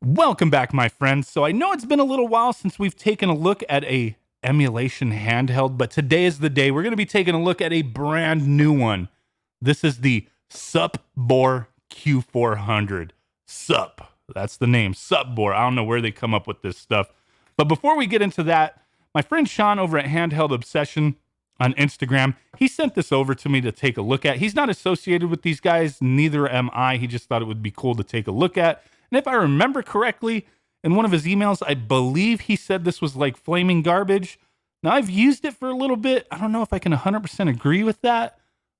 Welcome back, my friends. So I know it's been a little while since we've taken a look at a emulation handheld, but today is the day. We're going to be taking a look at a brand new one. This is the Supbor Q400. Sup, that's the name, Supbor. I don't know where they come up with this stuff. But before we get into that, my friend Sean over at Handheld Obsession on Instagram, he sent this over to me to take a look at. He's not associated with these guys, neither am I. He just thought it would be cool to take a look at. And if I remember correctly, in one of his emails, I believe he said this was like flaming garbage. Now, I've used it for a little bit. I don't know if I can 100% agree with that,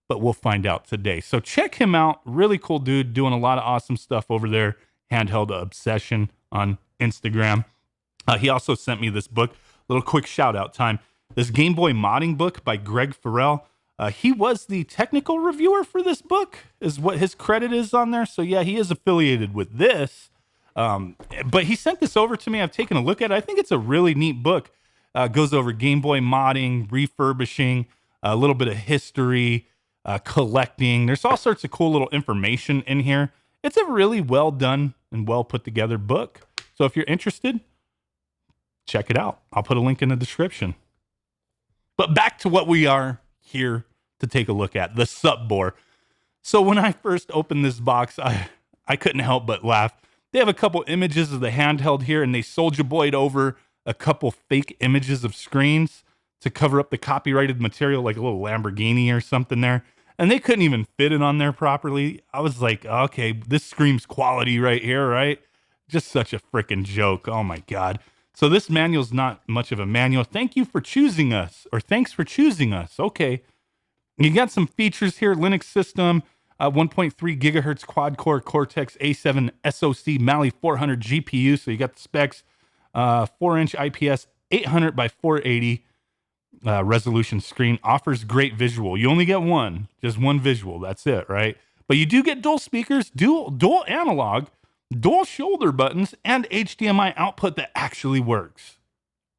but we'll find out today. So check him out. Really cool dude, doing a lot of awesome stuff over there. Handheld Obsession on Instagram. He also sent me this book. Little quick shout out time. This Game Boy modding book by Greg Farrell. He was the technical reviewer for this book, is what his credit is on there. So yeah, he is affiliated with this. But he sent this over to me. I've taken a look at it. I think it's a really neat book. Goes over Game Boy modding, refurbishing, a little bit of history, collecting. There's all sorts of cool little information in here. It's a really well done and well put together book. So if you're interested, check it out. I'll put a link in the description. But back to what we are here to take a look at, the Supbor. So when I first opened this box, I couldn't help but laugh. They have a couple images of the handheld here, and they soldier boyed over a couple fake images of screens to cover up the copyrighted material, like a little Lamborghini or something there. And they couldn't even fit it on there properly. I was like, okay, this screams quality right here, right? Just such a freaking joke. Oh my God. So this manual's not much of a manual. Thank you for choosing us, or thanks for choosing us. Okay. You got some features here. Linux system, 1.3 gigahertz quad-core Cortex A7 SoC Mali 400 GPU. So you got the specs, 4-inch IPS, 800 by 480 resolution screen. Offers great visual. You only get one, just one visual. That's it, right? But you do get dual speakers, dual analog, dual shoulder buttons, and HDMI output that actually works.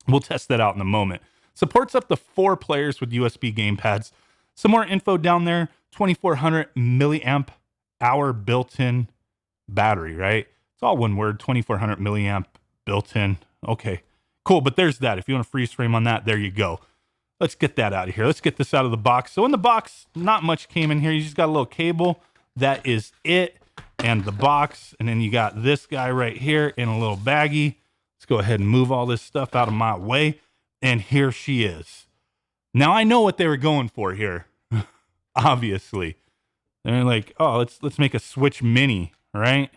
We'll test that out in a moment. Supports up to 4 players with USB gamepads. Some more info down there. 2400 milliamp hour built-in battery, right? It's all one word, 2400 milliamp built-in. Okay, cool. But there's that. If you want to freeze frame on that, there you go. Let's get that out of here. Let's get this out of the box. So in the box, not much came in here. You just got a little cable. That is it. And the box, and then you got this guy right here in a little baggie. Let's go ahead and move all this stuff out of my way. And here she is. Now I know what they were going for here. Obviously. They're like, oh, let's make a Switch Mini, right?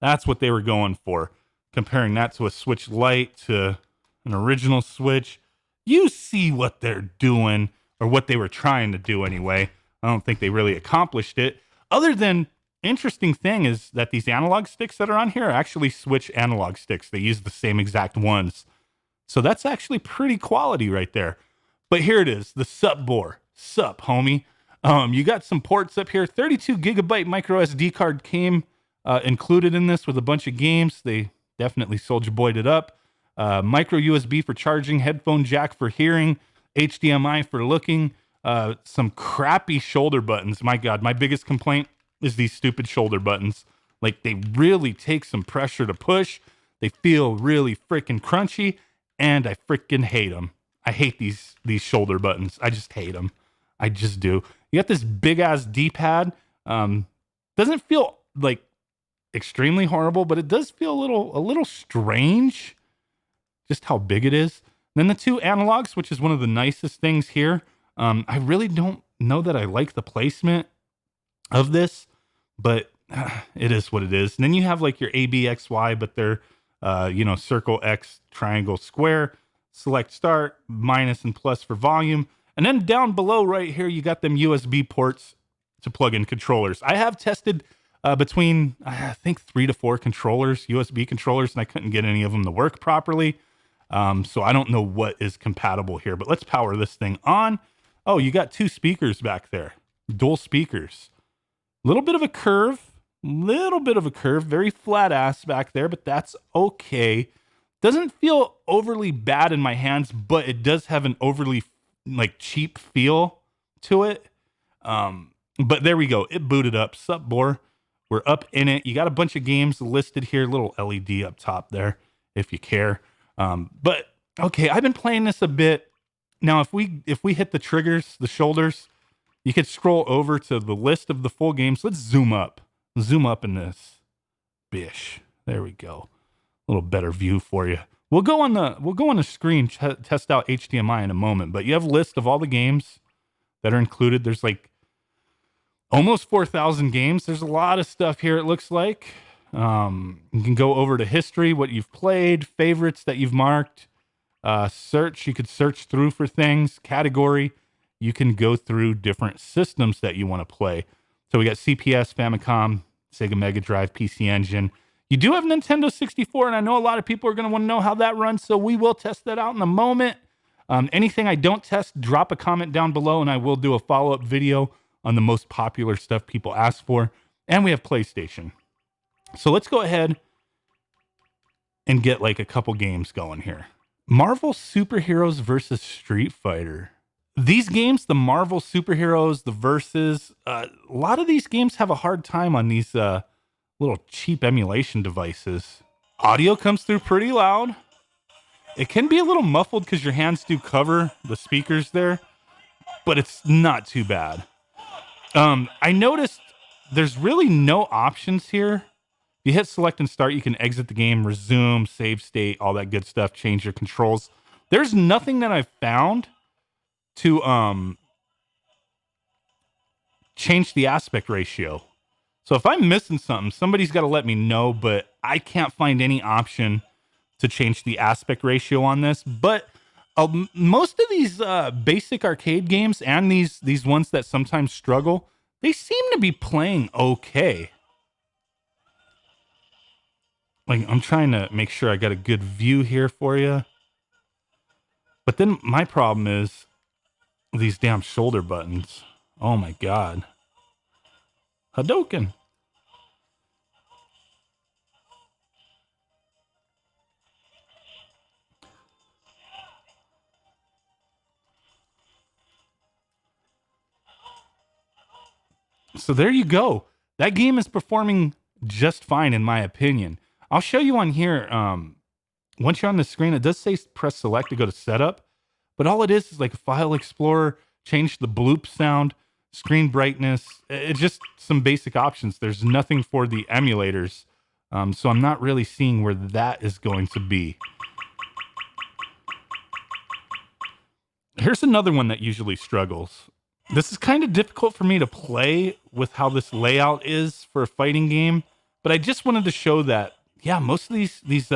That's what they were going for. Comparing that to a Switch Lite, to an original Switch. You see what they're doing, or what they were trying to do anyway. I don't think they really accomplished it. Other than, interesting thing is that these analog sticks that are on here are actually Switch analog sticks. They use the same exact ones. So that's actually pretty quality right there. But here it is, the Supbor. Sup, homie. You got some ports up here. 32 gigabyte micro SD card came included in this with a bunch of games. They definitely soldier boyed it up. Micro USB for charging, headphone jack for hearing, HDMI for looking. Some crappy shoulder buttons. My God, my biggest complaint is these stupid shoulder buttons. Like, they really take some pressure to push. They feel really freaking crunchy, and I freaking hate them. I hate these shoulder buttons. I just hate them. I just do. You got this big ass D-pad. Doesn't feel like extremely horrible, but it does feel a little strange, just how big it is. Then the 2 analogs, which is one of the nicest things here. I really don't know that I like the placement of this, but it is what it is. And then you have like your A, B, X, Y, but they're circle, X, triangle, square. Select start, minus and plus for volume. And then down below right here, you got them USB ports to plug in controllers. I have tested between, I think, 3 to 4 controllers, USB controllers, and I couldn't get any of them to work properly. So I don't know what is compatible here, but let's power this thing on. Oh, you got 2 speakers back there, dual speakers. Little bit of a curve, very flat ass back there, but that's okay. Doesn't feel overly bad in my hands, but it does have an overly cheap feel to it. But there we go. It booted up. Supbor. We're up in it. You got a bunch of games listed here, little LED up top there, if you care. But okay, I've been playing this a bit. Now, if we hit the triggers, the shoulders, you could scroll over to the list of the full games. Let's zoom up. Zoom up in this. Bish. There we go. A little better view for you. We'll go on the screen, test out HDMI in a moment, but you have a list of all the games that are included. There's like almost 4,000 games. There's a lot of stuff here, it looks like. You can go over to history, what you've played, favorites that you've marked, search. You could search through for things, category. You can go through different systems that you want to play. So we got CPS, Famicom, Sega Mega Drive, PC Engine. You do have Nintendo 64, and I know a lot of people are going to want to know how that runs, so we will test that out in a moment. Anything I don't test, drop a comment down below, and I will do a follow-up video on the most popular stuff people ask for. And we have PlayStation. So let's go ahead and get like a couple games going here. Marvel Superheroes versus Street Fighter. These games, the Marvel Superheroes, the Versus, a lot of these games have a hard time on these little cheap emulation devices. Audio comes through pretty loud. It can be a little muffled because your hands do cover the speakers there, but it's not too bad. I noticed there's really no options here. You hit select and start, you can exit the game, resume, save state, all that good stuff, change your controls. There's nothing that I've found to change the aspect ratio. So if I'm missing something, somebody's got to let me know, but I can't find any option to change the aspect ratio on this. But most of these basic arcade games and these ones that sometimes struggle, they seem to be playing okay. Like, I'm trying to make sure I got a good view here for you. But then my problem is these damn shoulder buttons. Oh my God. Hadouken. So there you go. That game is performing just fine in my opinion. I'll show you on here. Once you're on the screen, it does say press select to go to setup, but all it is like a file explorer, change the bloop sound, screen brightness. It's just some basic options. There's nothing for the emulators. So I'm not really seeing where that is going to be. Here's another one that usually struggles. This is kind of difficult for me to play with how this layout is for a fighting game, but I just wanted to show that, yeah, most of these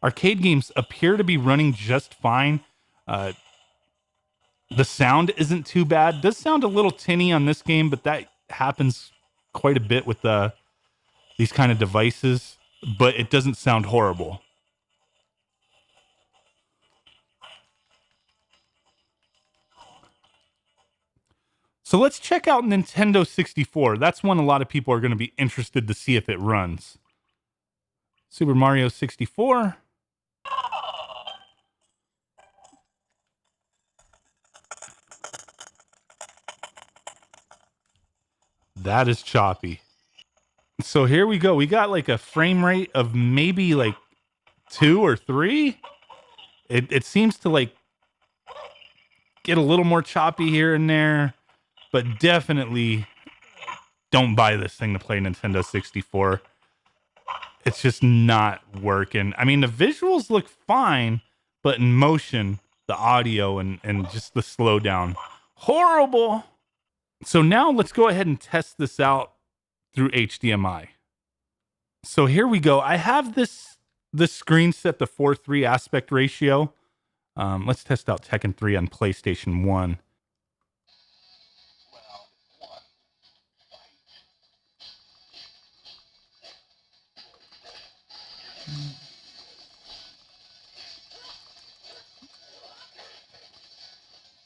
arcade games appear to be running just fine. The sound isn't too bad. It does sound a little tinny on this game, but that happens quite a bit with these kind of devices, but it doesn't sound horrible. So let's check out Nintendo 64. That's one a lot of people are going to be interested to see if it runs. Super Mario 64. That is choppy. So here we go. We got like a frame rate of maybe like 2 or 3. It seems to like get a little more choppy here and there, but definitely don't buy this thing to play Nintendo 64. It's just not working. I mean, the visuals look fine, but in motion, the audio and just the slowdown, horrible. So now let's go ahead and test this out through HDMI. So here we go. I have this screen set to 4:3 aspect ratio. Let's test out Tekken 3 on PlayStation 1.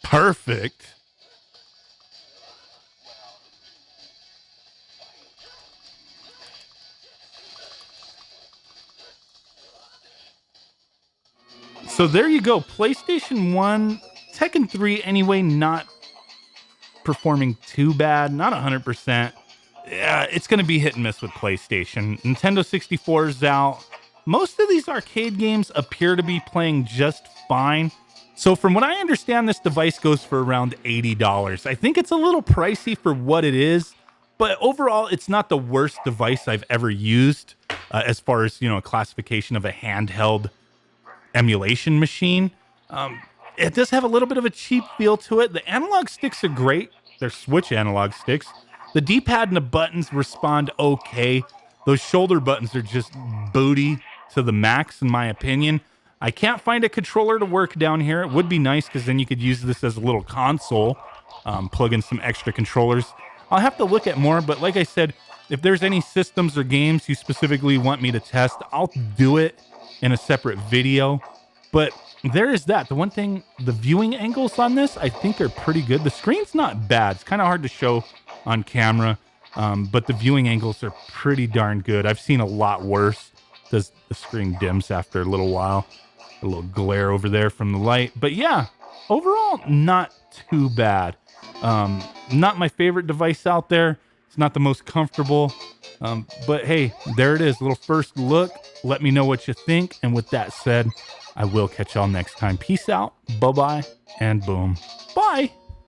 Perfect. So there you go. PlayStation 1, Tekken 3 anyway, not performing too bad, not 100%. Yeah, it's going to be hit and miss with PlayStation. Nintendo 64 is out. Most of these arcade games appear to be playing just fine. So from what I understand, this device goes for around $80. I think it's a little pricey for what it is, but overall, it's not the worst device I've ever used as far as, a classification of a handheld emulation machine. It does have a little bit of a cheap feel to it. The analog sticks are great. They're Switch analog sticks. The D-pad and the buttons respond okay. Those shoulder buttons are just booty to the max, in my opinion. I can't find a controller to work down here. It would be nice because then you could use this as a little console, plug in some extra controllers. I'll have to look at more, but like I said, if there's any systems or games you specifically want me to test, I'll do it in a separate video. But there is that. The one thing, the viewing angles on this, I think are pretty good. The screen's not bad. It's kind of hard to show on camera, but the viewing angles are pretty darn good. I've seen a lot worse. The screen dims after a little while. A little glare over there from the light. But yeah, overall, not too bad. Not my favorite device out there. It's not the most comfortable. But hey, there it is. A little first look. Let me know what you think. And with that said, I will catch y'all next time. Peace out. Bye-bye. And boom. Bye.